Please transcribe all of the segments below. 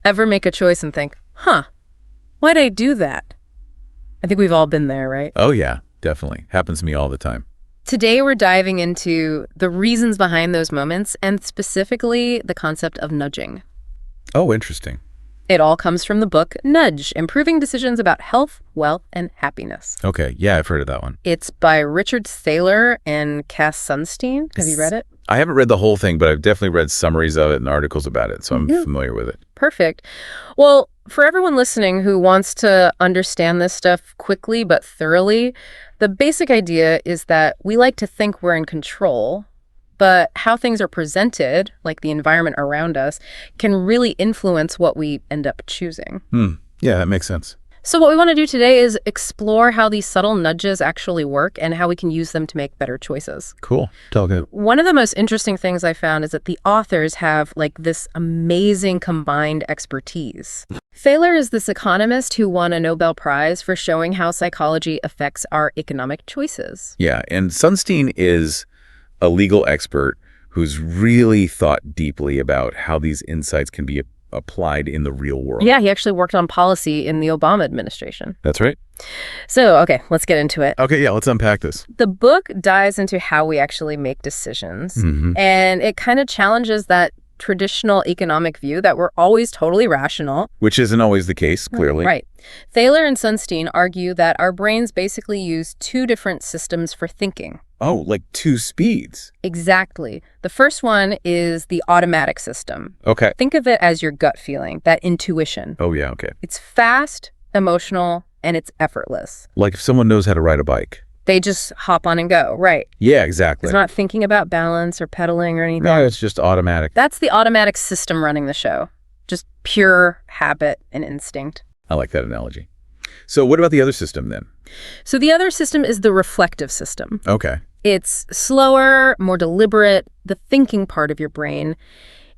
Ever make a choice and think, why'd I do that? I think we've all been there, right? Oh, yeah, definitely. Happens to me all the time. Today, we're diving into the reasons behind those moments and specifically the concept of nudging. Oh, interesting. It all comes from the book Nudge, Improving Decisions About Health, Wealth, and Happiness. Okay, yeah, I've heard of that one. It's by Richard Thaler and Sunstein. Have you read it? I haven't read the whole thing, but I've definitely read summaries of it and articles about it, so I'm familiar with it. Perfect. Well, for everyone listening who wants to understand this stuff quickly but thoroughly, the basic idea is that we like to think we're in control, but how things are presented, like the environment around us, can really influence what we end up choosing. Yeah, that makes sense. So what we want to do today is explore how these subtle nudges actually work and how we can use them to make better choices. Cool. Talk it. One of the most interesting things I found is that the authors have like this amazing combined expertise. Thaler is this economist who won a Nobel Prize for showing how psychology affects our economic choices. Yeah, and Sunstein is a legal expert who's really thought deeply about how these insights can be applied in the real world. Yeah, he actually worked on policy in the Obama administration. That's right. So, okay, let's get into it. Okay, yeah, let's unpack this. The book dives into how we actually make decisions, and it kind of challenges that traditional economic view that we're always totally rational. Which isn't always the case, clearly. Right. Thaler and Sunstein argue that our brains basically use two different systems for thinking. Oh, like two speeds. Exactly. The first one is the automatic system. Okay. Think of it as your gut feeling, that intuition. Oh, yeah, okay. It's fast, emotional, and it's effortless. Like if someone knows how to ride a bike. They just hop on and go, right? Yeah, exactly. It's not thinking about balance or pedaling or anything. No, it's just automatic. That's the automatic system running the show. Just pure habit and instinct. I like that analogy. So what about the other system then? So the other system is the reflective system. Okay. It's slower, more deliberate, the thinking part of your brain.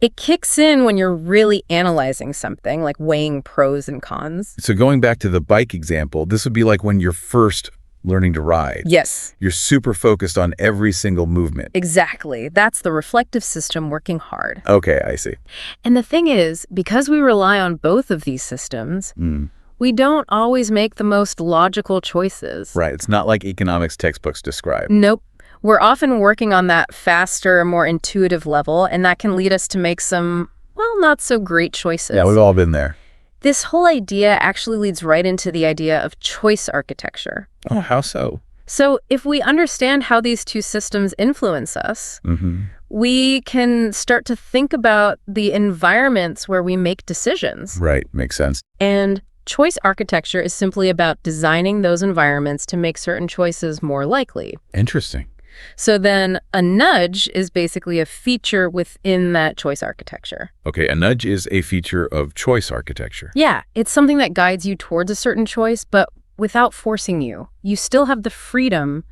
It kicks in when you're really analyzing something, like weighing pros and cons. So going back to the bike example, this would be like when you're first learning to ride. Yes. You're super focused on every single movement. Exactly. That's the reflective system working hard. Okay, I see. And the thing is, because we rely on both of these systems, we don't always make the most logical choices. Right. It's not like economics textbooks describe. Nope. We're often working on that faster, more intuitive level, and that can lead us to make some, well, not so great choices. Yeah, we've all been there. This whole idea actually leads right into the idea of choice architecture. Oh, how so? So if we understand how these two systems influence us, we can start to think about the environments where we make decisions. Right. Makes sense. And choice architecture is simply about designing those environments to make certain choices more likely. Interesting. So then a nudge is basically a feature within that choice architecture. Okay, a nudge is a feature of choice architecture. Yeah, it's something that guides you towards a certain choice, but without forcing you. You still have the freedom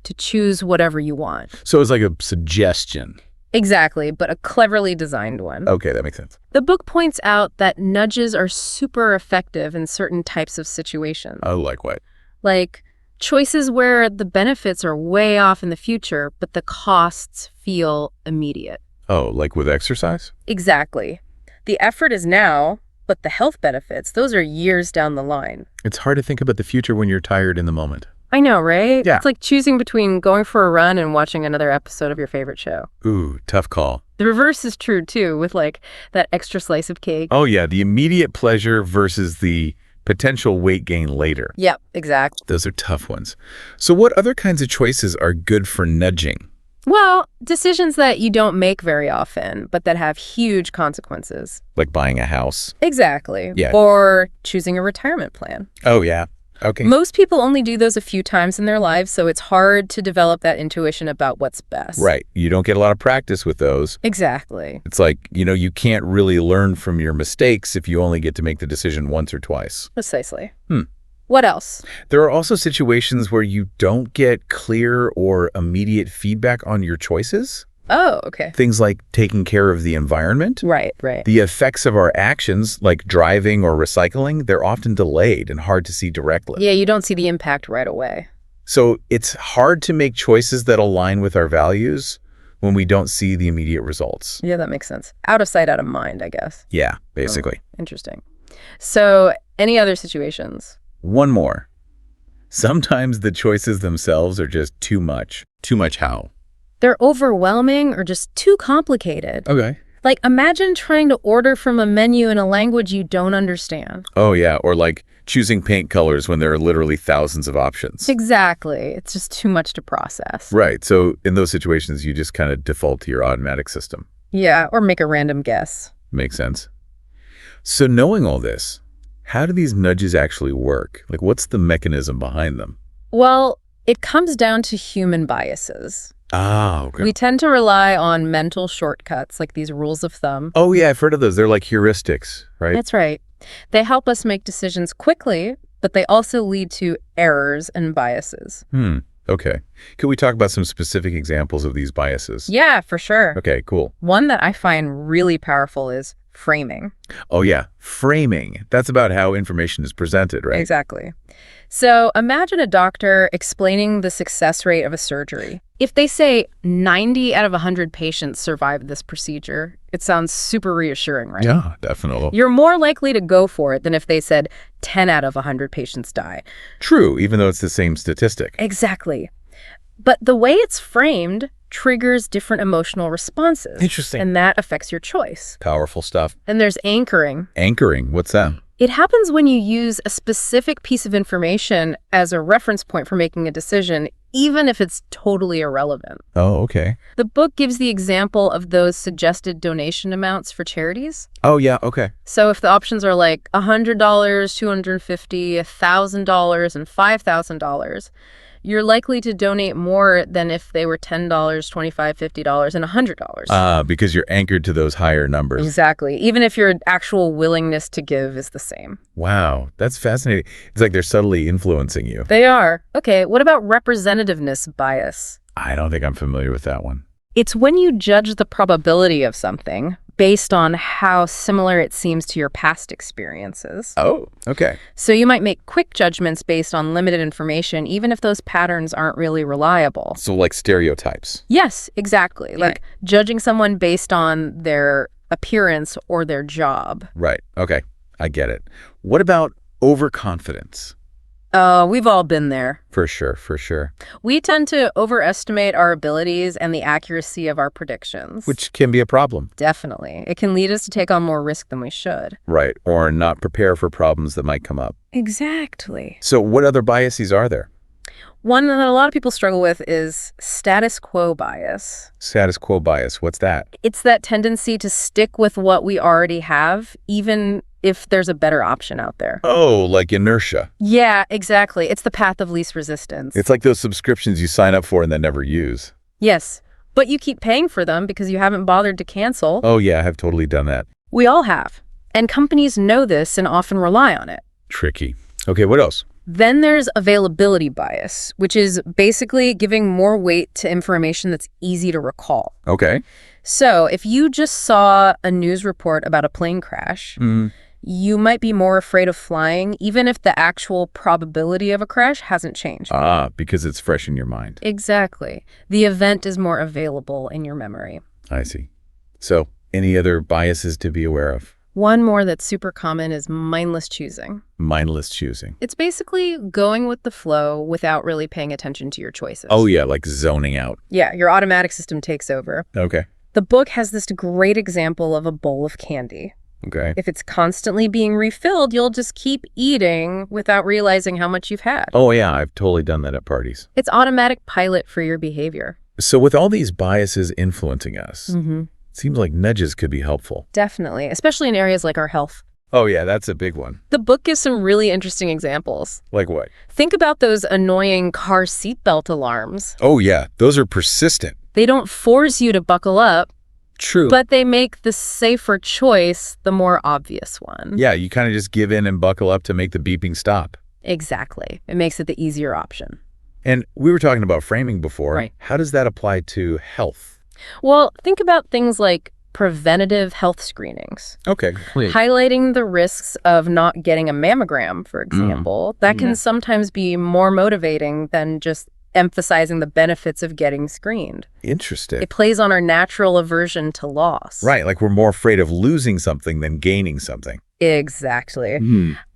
to choose whatever you want. So it's like a suggestion. Exactly, but a cleverly designed one. Okay, that makes sense. The book points out that nudges are super effective in certain types of situations. Oh, like what? Like choices where the benefits are way off in the future, but the costs feel immediate. Oh, like with exercise? Exactly. The effort is now, but the health benefits, those are years down the line. It's hard to think about the future when you're tired in the moment. I know, right? Yeah. It's like choosing between going for a run and watching another episode of your favorite show. Ooh, tough call. The reverse is true, too, with like that extra slice of cake. Oh, yeah, the immediate pleasure versus the potential weight gain later. Yep, exactly. Those are tough ones. So what other kinds of choices are good for nudging? Well, decisions that you don't make very often, but that have huge consequences. Like buying a house? Exactly. Yeah. Or choosing a retirement plan. Oh, yeah. Okay. Most people only do those a few times in their lives, so it's hard to develop that intuition about what's best. Right. You don't get a lot of practice with those. Exactly. It's like, you can't really learn from your mistakes if you only get to make the decision once or twice. Precisely. What else? There are also situations where you don't get clear or immediate feedback on your choices. Oh, okay. Things like taking care of the environment. Right, right. The effects of our actions, like driving or recycling, they're often delayed and hard to see directly. Yeah, you don't see the impact right away. So it's hard to make choices that align with our values, when we don't see the immediate results. Yeah, that makes sense. Out of sight, out of mind, I guess. Yeah, basically. Oh, interesting. So, any other situations? One more. Sometimes the choices themselves are just too much. Too much how? They're overwhelming or just too complicated. Okay. Like, imagine trying to order from a menu in a language you don't understand. Oh, yeah. Or like choosing paint colors when there are literally thousands of options. Exactly. It's just too much to process. Right. So in those situations, you just kind of default to your automatic system. Yeah, or make a random guess. Makes sense. So knowing all this, how do these nudges actually work? Like, what's the mechanism behind them? Well, it comes down to human biases. Ah, okay. We tend to rely on mental shortcuts, like these rules of thumb. Oh, yeah, I've heard of those. They're like heuristics, right? That's right. They help us make decisions quickly, but they also lead to errors and biases. Okay. Could we talk about some specific examples of these biases? Yeah, for sure. Okay, cool. One that I find really powerful is framing. Oh, yeah. Framing. That's about how information is presented, right? Exactly. So imagine a doctor explaining the success rate of a surgery. If they say 90 out of 100 patients survived this procedure, it sounds super reassuring, right? Yeah, definitely. You're more likely to go for it than if they said 10 out of 100 patients die. True, even though it's the same statistic. Exactly. But the way it's framed triggers different emotional responses. Interesting. And that affects your choice. Powerful stuff. And there's anchoring. Anchoring, what's that? It happens when you use a specific piece of information as a reference point for making a decision, even if it's totally irrelevant. Oh, okay. The book gives the example of those suggested donation amounts for charities. Oh, yeah, okay. So if the options are like $100, $250, $1,000, and $5,000, you're likely to donate more than if they were $10, $25, $50, and $100. Because you're anchored to those higher numbers. Exactly. Even if your actual willingness to give is the same. Wow, that's fascinating. It's like they're subtly influencing you. They are. Okay, what about representativeness bias? I don't think I'm familiar with that one. It's when you judge the probability of something based on how similar it seems to your past experiences. Oh, okay. So you might make quick judgments based on limited information, even if those patterns aren't really reliable. So like stereotypes. Yes, exactly. Like judging someone based on their appearance or their job. Right, okay. I get it. What about overconfidence? We've all been there. For sure, for sure. We tend to overestimate our abilities and the accuracy of our predictions. Which can be a problem. Definitely. It can lead us to take on more risk than we should. Right, or not prepare for problems that might come up. Exactly. So what other biases are there? One that a lot of people struggle with is status quo bias. Status quo bias, what's that? It's that tendency to stick with what we already have, even if there's a better option out there. Oh, like inertia. Yeah, exactly. It's the path of least resistance. It's like those subscriptions you sign up for and then never use. Yes, but you keep paying for them because you haven't bothered to cancel. Oh yeah, I've totally done that. We all have. And companies know this and often rely on it. Tricky. Okay, what else? Then there's availability bias, which is basically giving more weight to information that's easy to recall. Okay. So if you just saw a news report about a plane crash, you might be more afraid of flying, even if the actual probability of a crash hasn't changed. Because it's fresh in your mind. Exactly. The event is more available in your memory. I see. So, any other biases to be aware of? One more that's super common is mindless choosing. Mindless choosing. It's basically going with the flow without really paying attention to your choices. Oh yeah, like zoning out. Yeah, your automatic system takes over. Okay. The book has this great example of a bowl of candy. Okay. If it's constantly being refilled, you'll just keep eating without realizing how much you've had. Oh yeah, I've totally done that at parties. It's automatic pilot for your behavior. So with all these biases influencing us, it seems like nudges could be helpful. Definitely, especially in areas like our health. Oh yeah, that's a big one. The book gives some really interesting examples. Like what? Think about those annoying car seatbelt alarms. Oh yeah, those are persistent. They don't force you to buckle up. True. But they make the safer choice the more obvious one. Yeah, you kind of just give in and buckle up to make the beeping stop. Exactly. It makes it the easier option. And we were talking about framing before. Right. How does that apply to health? Well, think about things like preventative health screenings. Okay, please. Highlighting the risks of not getting a mammogram, for example, that can sometimes be more motivating than just emphasizing the benefits of getting screened. Interesting. It plays on our natural aversion to loss. Right, like we're more afraid of losing something than gaining something. Exactly.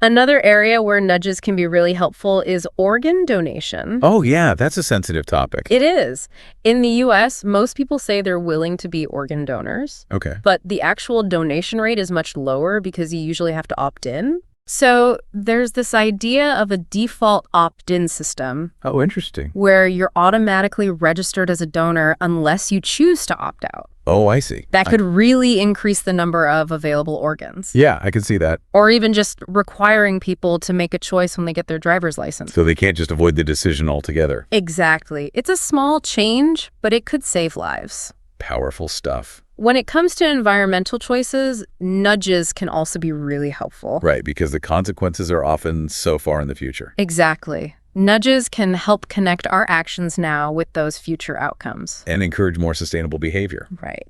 Another area where nudges can be really helpful is organ donation. Oh, yeah, that's a sensitive topic. It is. In the U.S., most people say they're willing to be organ donors. Okay. But the actual donation rate is much lower because you usually have to opt in. So there's this idea of a default opt-in system Oh, interesting. where you're automatically registered as a donor unless you choose to opt out. Oh, I see. That could really increase the number of available organs. Yeah, I can see that. Or even just requiring people to make a choice when they get their driver's license. So they can't just avoid the decision altogether. Exactly. It's a small change, but it could save lives. Powerful stuff. When it comes to environmental choices, nudges can also be really helpful. Right, because the consequences are often so far in the future. Exactly. Nudges can help connect our actions now with those future outcomes. And encourage more sustainable behavior. Right.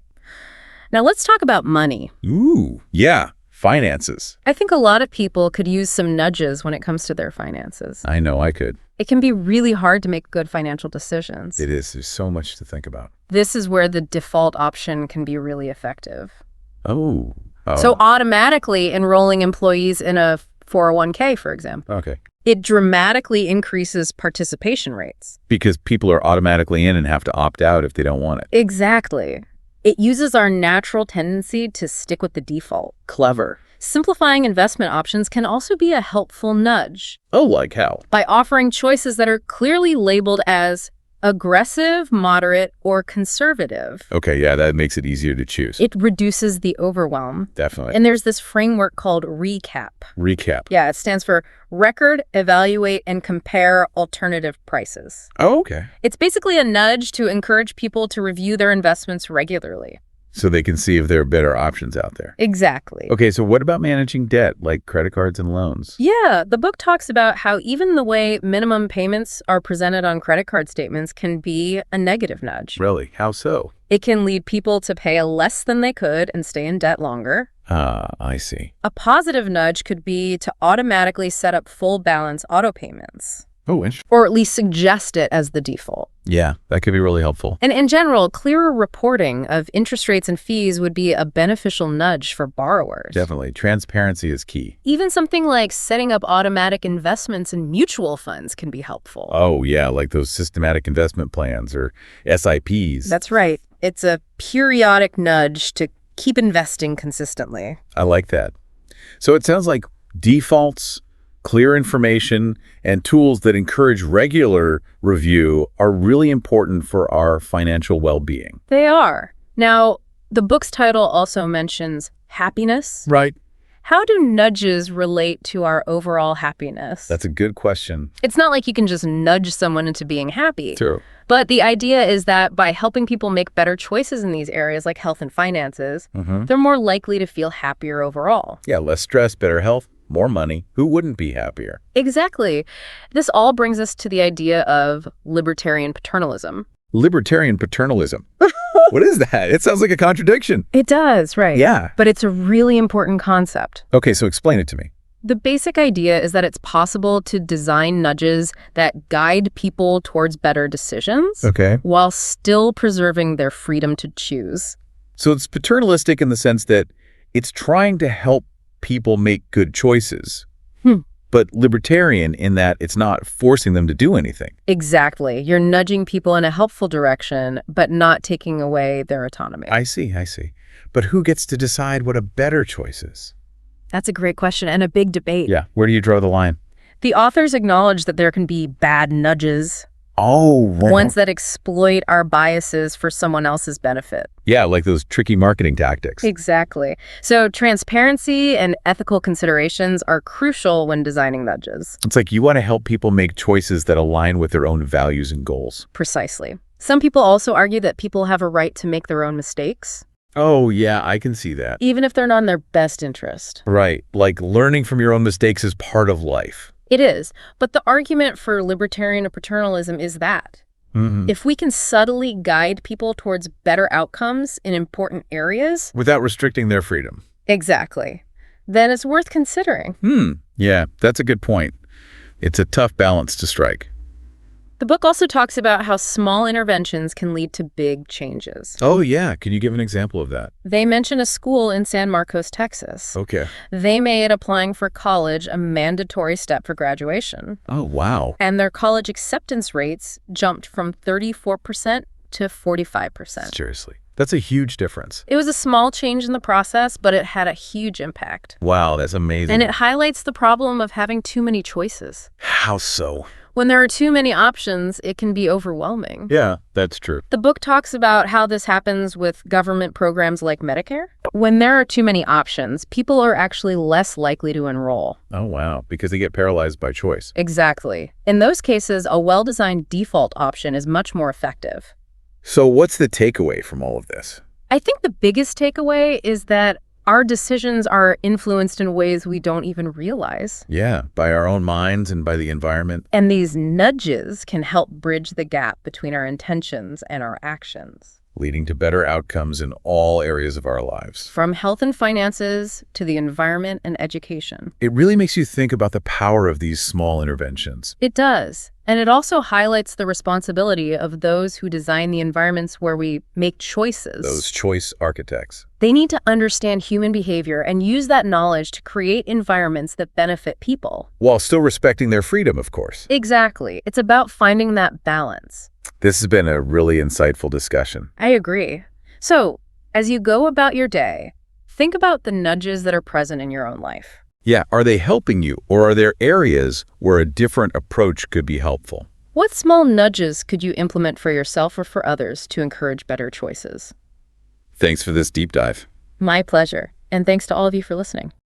Now let's talk about money. Ooh, yeah, finances. I think a lot of people could use some nudges when it comes to their finances. I know I could. It can be really hard to make good financial decisions. It is. There's so much to think about. This is where the default option can be really effective. Oh. So automatically enrolling employees in a 401k, for example. Okay. It dramatically increases participation rates. Because people are automatically in and have to opt out if they don't want it. Exactly. It uses our natural tendency to stick with the default. Clever. Simplifying investment options can also be a helpful nudge Oh, like how? by offering choices that are clearly labeled as aggressive, moderate, or conservative. Okay, yeah, that makes it easier to choose. It reduces the overwhelm. Definitely. And there's this framework called RECAP. Recap. Yeah, it stands for Record, Evaluate, and Compare Alternative Prices. Oh, okay. It's basically a nudge to encourage people to review their investments regularly. So they can see if there are better options out there. Exactly. Okay, so what about managing debt, like credit cards and loans? Yeah, the book talks about how even the way minimum payments are presented on credit card statements can be a negative nudge. Really? How so? It can lead people to pay less than they could and stay in debt longer. I see. A positive nudge could be to automatically set up full balance auto payments, Oh, interesting. or at least suggest it as the default. Yeah, that could be really helpful. And in general, clearer reporting of interest rates and fees would be a beneficial nudge for borrowers. Definitely. Transparency is key. Even something like setting up automatic investments in mutual funds can be helpful. Oh, yeah, like those systematic investment plans or SIPs. That's right. It's a periodic nudge to keep investing consistently. I like that. So it sounds like defaults, clear information, and tools that encourage regular review are really important for our financial well-being. They are. Now, the book's title also mentions happiness. Right. How do nudges relate to our overall happiness? That's a good question. It's not like you can just nudge someone into being happy. True. But the idea is that by helping people make better choices in these areas like health and finances, they're more likely to feel happier overall. Yeah, less stress, better health, more money. Who wouldn't be happier? Exactly. This all brings us to the idea of libertarian paternalism. Libertarian paternalism. What is that? It sounds like a contradiction. It does, right? Yeah. But it's a really important concept. Okay, so explain it to me. The basic idea is that it's possible to design nudges that guide people towards better decisions Okay. while still preserving their freedom to choose. So it's paternalistic in the sense that it's trying to help people make good choices, but libertarian in that it's not forcing them to do anything. Exactly. You're nudging people in a helpful direction, but not taking away their autonomy. I see. But who gets to decide what a better choice is? That's a great question and a big debate. Yeah, where do you draw the line? The authors acknowledge that there can be bad nudges, Oh, wow. ones that exploit our biases for someone else's benefit. Yeah, like those tricky marketing tactics. Exactly. So transparency and ethical considerations are crucial when designing nudges. It's like you want to help people make choices that align with their own values and goals. Precisely. Some people also argue that people have a right to make their own mistakes, Oh, yeah, I can see that. even if they're not in their best interest. Right, like learning from your own mistakes is part of life. It is. But the argument for libertarian paternalism is that if we can subtly guide people towards better outcomes in important areas, Without restricting their freedom. exactly, then it's worth considering. Yeah, that's a good point. It's a tough balance to strike. The book also talks about how small interventions can lead to big changes. Oh, yeah. Can you give an example of that? They mention a school in San Marcos, Texas. Okay. They made applying for college a mandatory step for graduation. Oh, wow. And their college acceptance rates jumped from 34% to 45%. Seriously. That's a huge difference. It was a small change in the process, but it had a huge impact. Wow, that's amazing. And it highlights the problem of having too many choices. How so? When there are too many options, it can be overwhelming. Yeah, that's true. The book talks about how this happens with government programs like Medicare. When there are too many options, people are actually less likely to enroll. Oh, wow, because they get paralyzed by choice. Exactly. In those cases, a well-designed default option is much more effective. So what's the takeaway from all of this? I think the biggest takeaway is that our decisions are influenced in ways we don't even realize. Yeah, by our own minds and by the environment. And these nudges can help bridge the gap between our intentions and our actions. Leading to better outcomes in all areas of our lives. From health and finances to the environment and education. It really makes you think about the power of these small interventions. It does. And it also highlights the responsibility of those who design the environments where we make choices. Those choice architects. They need to understand human behavior and use that knowledge to create environments that benefit people. While still respecting their freedom, of course. Exactly. It's about finding that balance. This has been a really insightful discussion. I agree. So, as you go about your day, think about the nudges that are present in your own life. Yeah, are they helping you, or are there areas where a different approach could be helpful? What small nudges could you implement for yourself or for others to encourage better choices? Thanks for this deep dive. My pleasure. And thanks to all of you for listening.